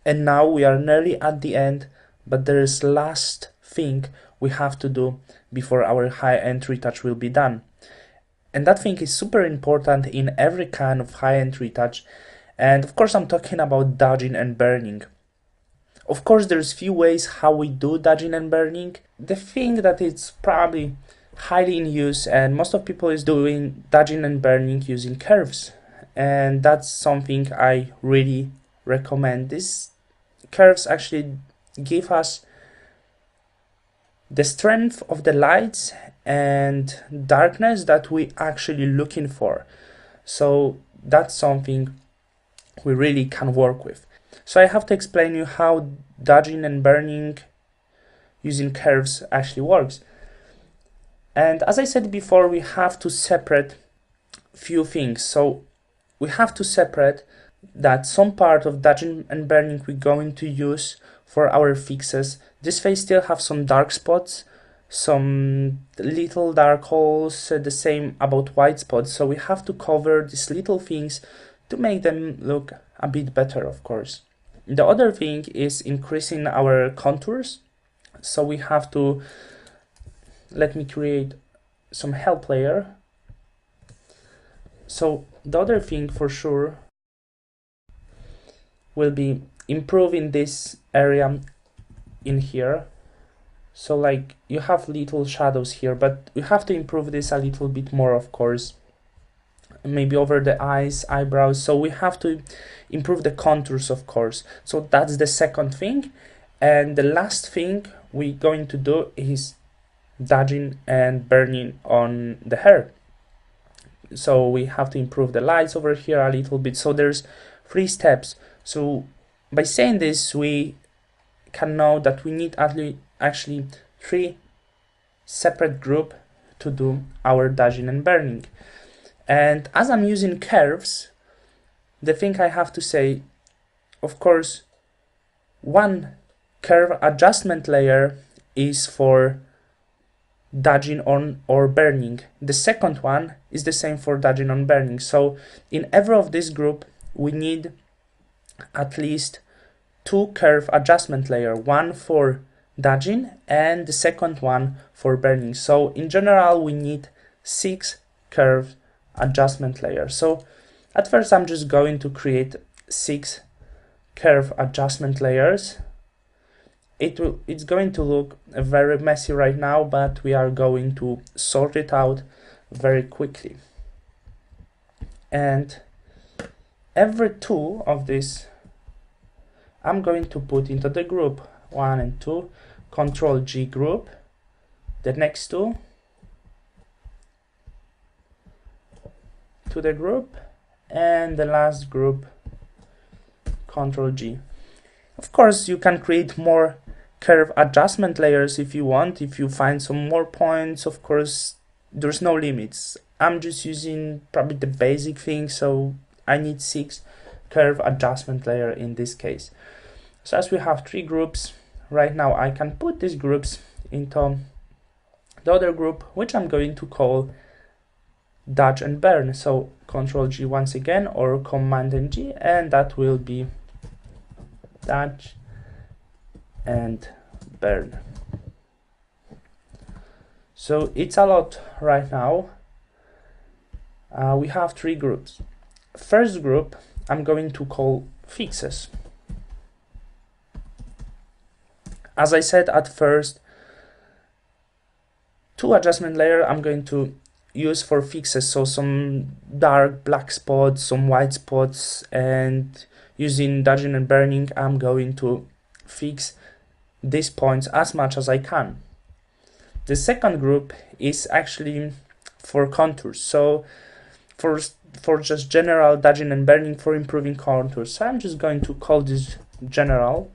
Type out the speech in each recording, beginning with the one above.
And now we are nearly at the end, but there is last thing we have to do before our high-end retouch will be done. And that thing is super important in every kind of high-end retouch. And of course I'm talking about dodging and burning. Of course there's few ways how we do dodging and burning. The thing that it's probably highly in use and most of people is doing dodging and burning using curves. And that's something I really recommend. These curves actually give us the strength of the lights and darkness that we actually looking for. So that's something we really can work with. So I have to explain you how dodging and burning using curves actually works. And as I said before, we have to separate few things. So we have to separate that some part of dodging and burning we're going to use for our fixes. This phase still have some dark spots, some little dark holes, the same about white spots. So we have to cover these little things to make them look a bit better, of course. The other thing is increasing our contours. So we have to, let me create some help layer. So the other thing for sure will be improving this area in here. So like you have little shadows here, but we have to improve this a little bit more, of course. Maybe over the eyes, eyebrows. So we have to improve the contours, of course. So that's the second thing. And the last thing we're going to do is dodging and burning on the hair. So we have to improve the lights over here a little bit. So there's 3 steps. So by saying this, we can know that we need actually 3 separate groups to do our dodging and burning. And as I'm using curves, the thing I have to say, of course, one curve adjustment layer is for dodging on or burning. The second one is the same for dodging on burning. So in every of this group, we need at least 2 curve adjustment layer, one for dodging and the second one for burning. So in general, we need 6 curve adjustment layers. So at first I'm just going to create 6 curve adjustment layers. It's going to look very messy right now, but we are going to sort it out very quickly. And every 2 of these I'm going to put into the group 1 and 2, Control G group, the next 2 to the group, and the last group, Control G. Of course, you can create more curve adjustment layers if you want, if you find some more points. Of course, there's no limits. I'm just using probably the basic thing, so I need 6 curve adjustment layer in this case. So as we have 3 groups, right now I can put these groups into the other group, which I'm going to call dodge and burn. So Control G once again, or Command and G, and that will be dodge and burn. So it's a lot right now. We have 3 groups. First group I'm going to call fixes. As I said at first, 2 adjustment layer I'm going to use for fixes, so some dark black spots, some white spots, and using dodging and burning I'm going to fix these points as much as I can. The second group is actually for contours, so for just general dodging and burning for improving contours. So I'm just going to call this general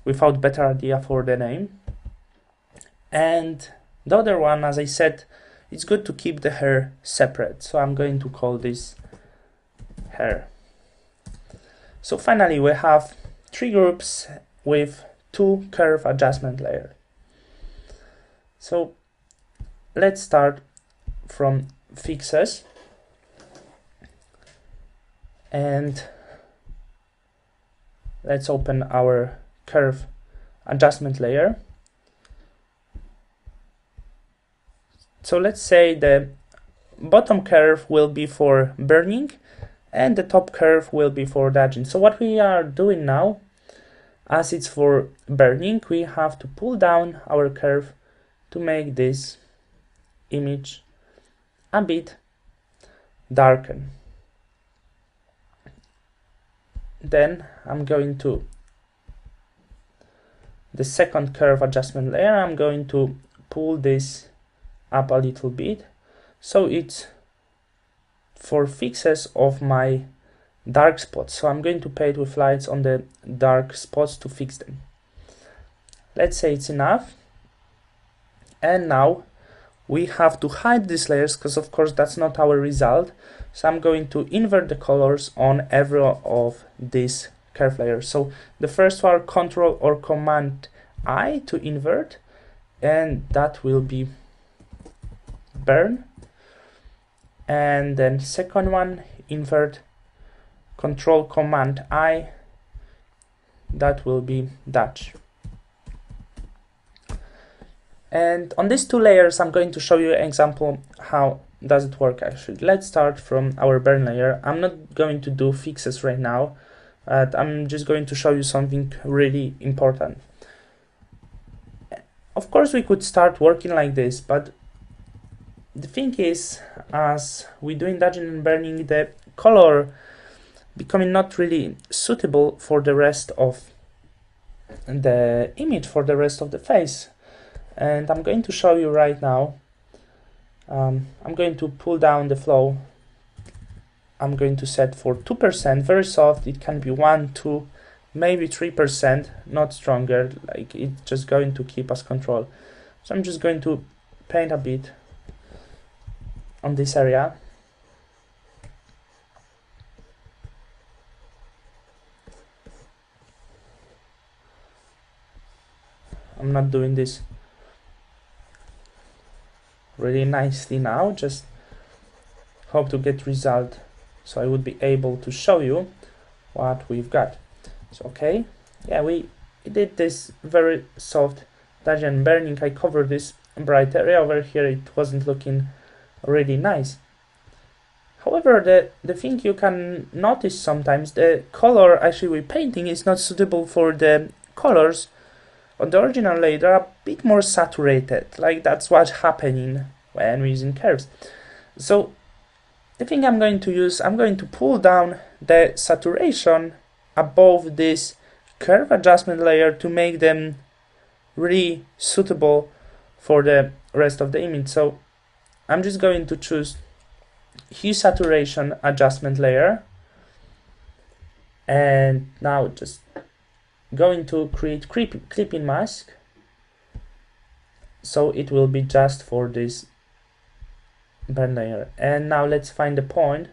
without better idea for the name. And the other one, as I said, it's good to keep the hair separate, so I'm going to call this hair. So finally we have 3 groups with 2 curve adjustment layers. So let's start from fixes, and let's open our curve adjustment layer. So let's say the bottom curve will be for burning and the top curve will be for dodging. So what we are doing now, as it's for burning, we have to pull down our curve to make this image a bit darken. Then I'm going to the second curve adjustment layer, I'm going to pull this up a little bit so it's for fixes of my dark spots. So I'm going to paint with lights on the dark spots to fix them. Let's say it's enough. And now we have to hide these layers because of course that's not our result. So I'm going to invert the colors on every of these curve layers. So the first one, Control or Command I to invert, and that will be burn. And then second one, invert, Control Command I, that will be dodge. And on these two layers I'm going to show you an example how does it work actually. Let's start from our burn layer. I'm not going to do fixes right now, I'm just going to show you something really important. Of course we could start working like this, but the thing is, as we do in dodging and burning, the color becoming not really suitable for the rest of the image, for the rest of the face. And I'm going to show you right now. I'm going to pull down the flow. I'm going to set for 2%, very soft. It can be 1, 2, maybe 3%, not stronger, like it's just going to keep us control. So I'm just going to paint a bit on this area. I'm not doing this really nicely now, just hope to get result so I would be able to show you what we've got. So okay, yeah, we did this very soft dodging and burning. I covered this bright area over here, it wasn't looking really nice. However, the thing you can notice sometimes, the color actually we're painting is not suitable for the colors on the original layer. They're a bit more saturated, like that's what's happening when we're using curves. So the thing I'm going to use, I'm going to pull down the saturation above this curve adjustment layer to make them really suitable for the rest of the image. So I'm just going to choose hue saturation adjustment layer, and now just going to create clipping mask, so it will be just for this burn layer. And now let's find the point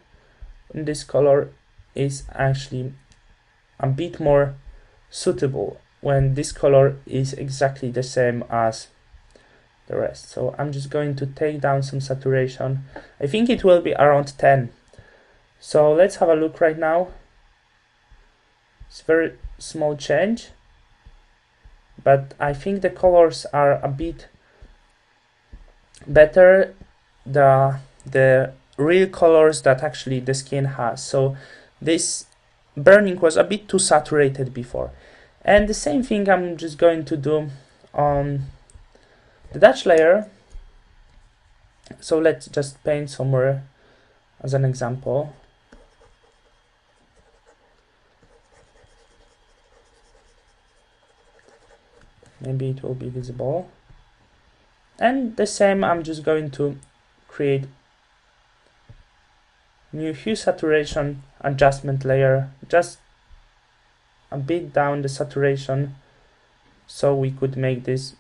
when this color is actually a bit more suitable, when this color is exactly the same as the rest. So I'm just going to take down some saturation. I think it will be around 10. So let's have a look right now. It's very small change, but I think the colors are a bit better, the real colors that actually the skin has. So this burning was a bit too saturated before. And the same thing I'm just going to do on the dodge layer. So let's just paint somewhere as an example. Maybe it will be visible. And the same, I'm just going to create new hue saturation adjustment layer, just a bit down the saturation so we could make this.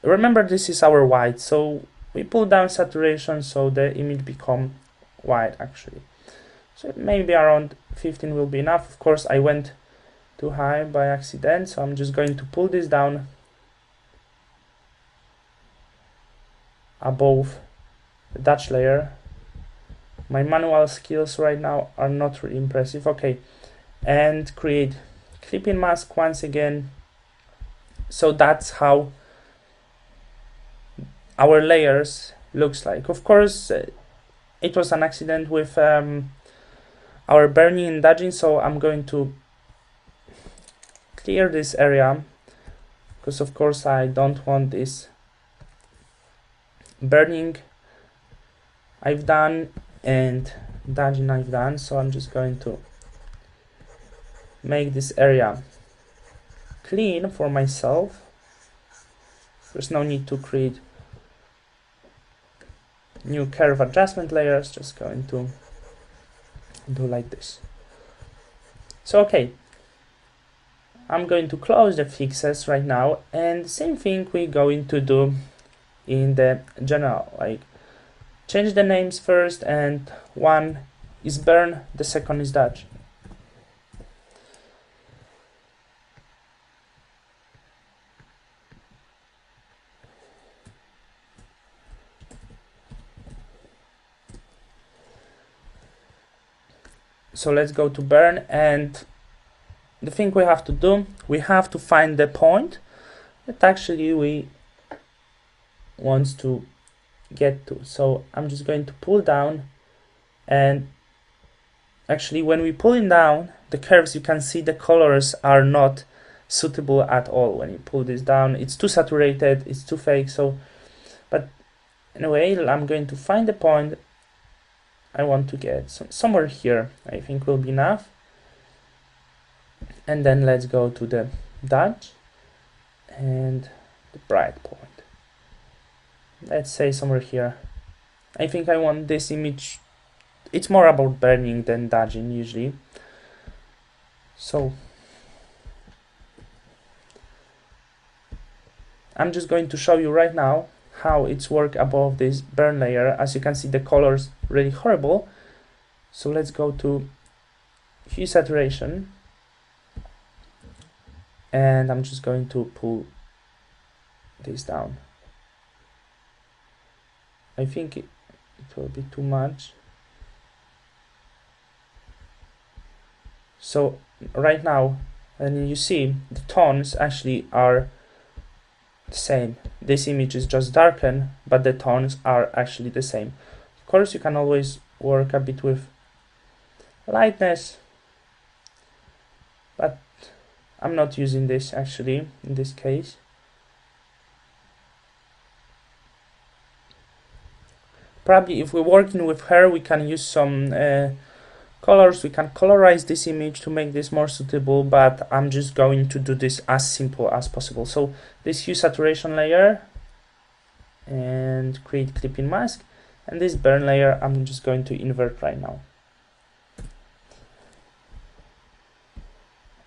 Remember, this is our white, so we pull down saturation so the image become white actually. So maybe around 15 will be enough. Of course I went too high by accident, so I'm just going to pull this down above the dodge layer. My manual skills right now are not really impressive. Okay, and create clipping mask once again. So that's how our layers looks like. Of course, it was an accident with our burning and dodging, so I'm going to clear this area, because of course I don't want this burning I've done and dodging I've done. So I'm just going to make this area clean for myself. There's no need to create new curve adjustment layers, just going to do like this. So okay, I'm going to close the fixes right now, and the same thing we're going to do in the general, like change the names first, and one is burn, the second is dodge. So let's go to burn, and the thing we have to do, we have to find the point that actually we want to get to. So I'm just going to pull down, and actually when we pulling down the curves, you can see the colors are not suitable at all. When you pull this down, it's too saturated, it's too fake. So, but anyway, I'm going to find the point I want to get. So somewhere here I think will be enough, and then let's go to the dodge and the bright point. Let's say somewhere here. I think I want this image, it's more about burning than dodging usually. So I'm just going to show you right now how it's work above this burn layer. As you can see, the colors really horrible. So let's go to hue saturation, and I'm just going to pull this down. I think it will be too much. So right now, and you see the tones actually are the same. This image is just darkened, but the tones are actually the same. Of course, you can always work a bit with lightness, but I'm not using this actually in this case. Probably if we're working with her, we can use some colors, we can colorize this image to make this more suitable, but I'm just going to do this as simple as possible. So this hue saturation layer, and create clipping mask, and this burn layer I'm just going to invert right now.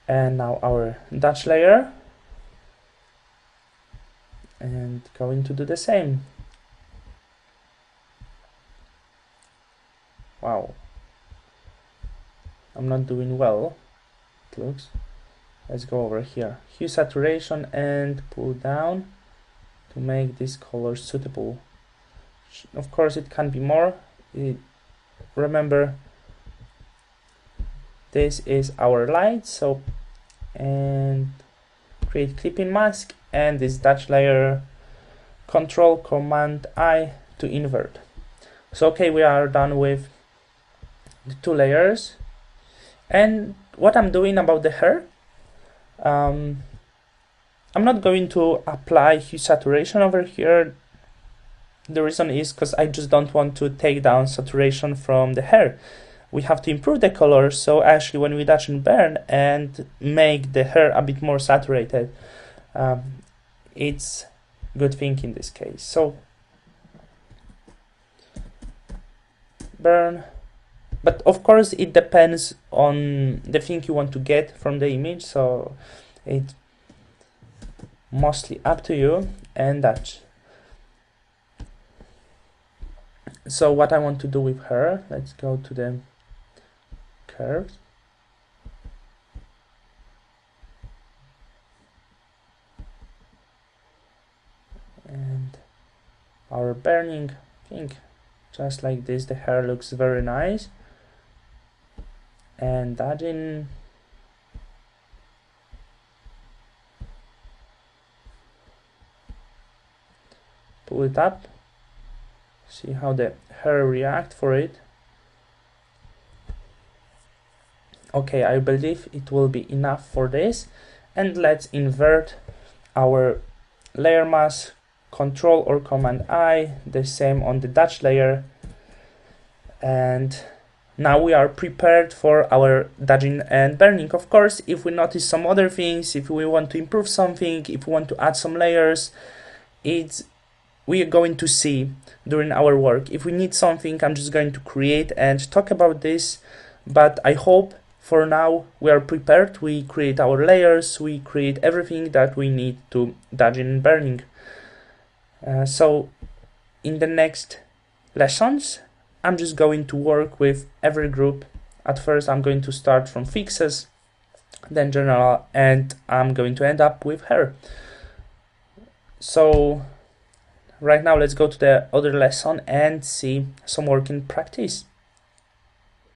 And now our dodge layer, and going to do the same. Wow, I'm not doing well, it looks. Let's go over here, hue saturation, and pull down to make this color suitable. Of course it can be more. Remember, this is our light. So, and create clipping mask, and this dodge layer, Control Command I to invert. So okay, we are done with the two layers. And what I'm doing about the hair, I'm not going to apply hue saturation over here. The reason is because I just don't want to take down saturation from the hair. We have to improve the color, so actually when we dodge and burn and make the hair a bit more saturated, it's good thing in this case. So burn, but of course it depends on the thing you want to get from the image, so it's mostly up to you. And dodge. So what I want to do with her, let's go to the curves, and our burning, I think just like this, the hair looks very nice. And dodging, pull it up, see how the hair react for it. Okay, I believe it will be enough for this, and let's invert our layer mask, Control or Command I, the same on the Dutch layer, and now we are prepared for our dodging and burning. Of course, if we notice some other things, if we want to improve something, if we want to add some layers, we are going to see during our work. If we need something, I'm just going to create and talk about this, but I hope for now we are prepared. We create our layers, we create everything that we need to dodging and burning. So in the next lessons, I'm just going to work with every group. At first, I'm going to start from fixes, then general, and I'm going to end up with hair. So right now, let's go to the other lesson and see some work in practice.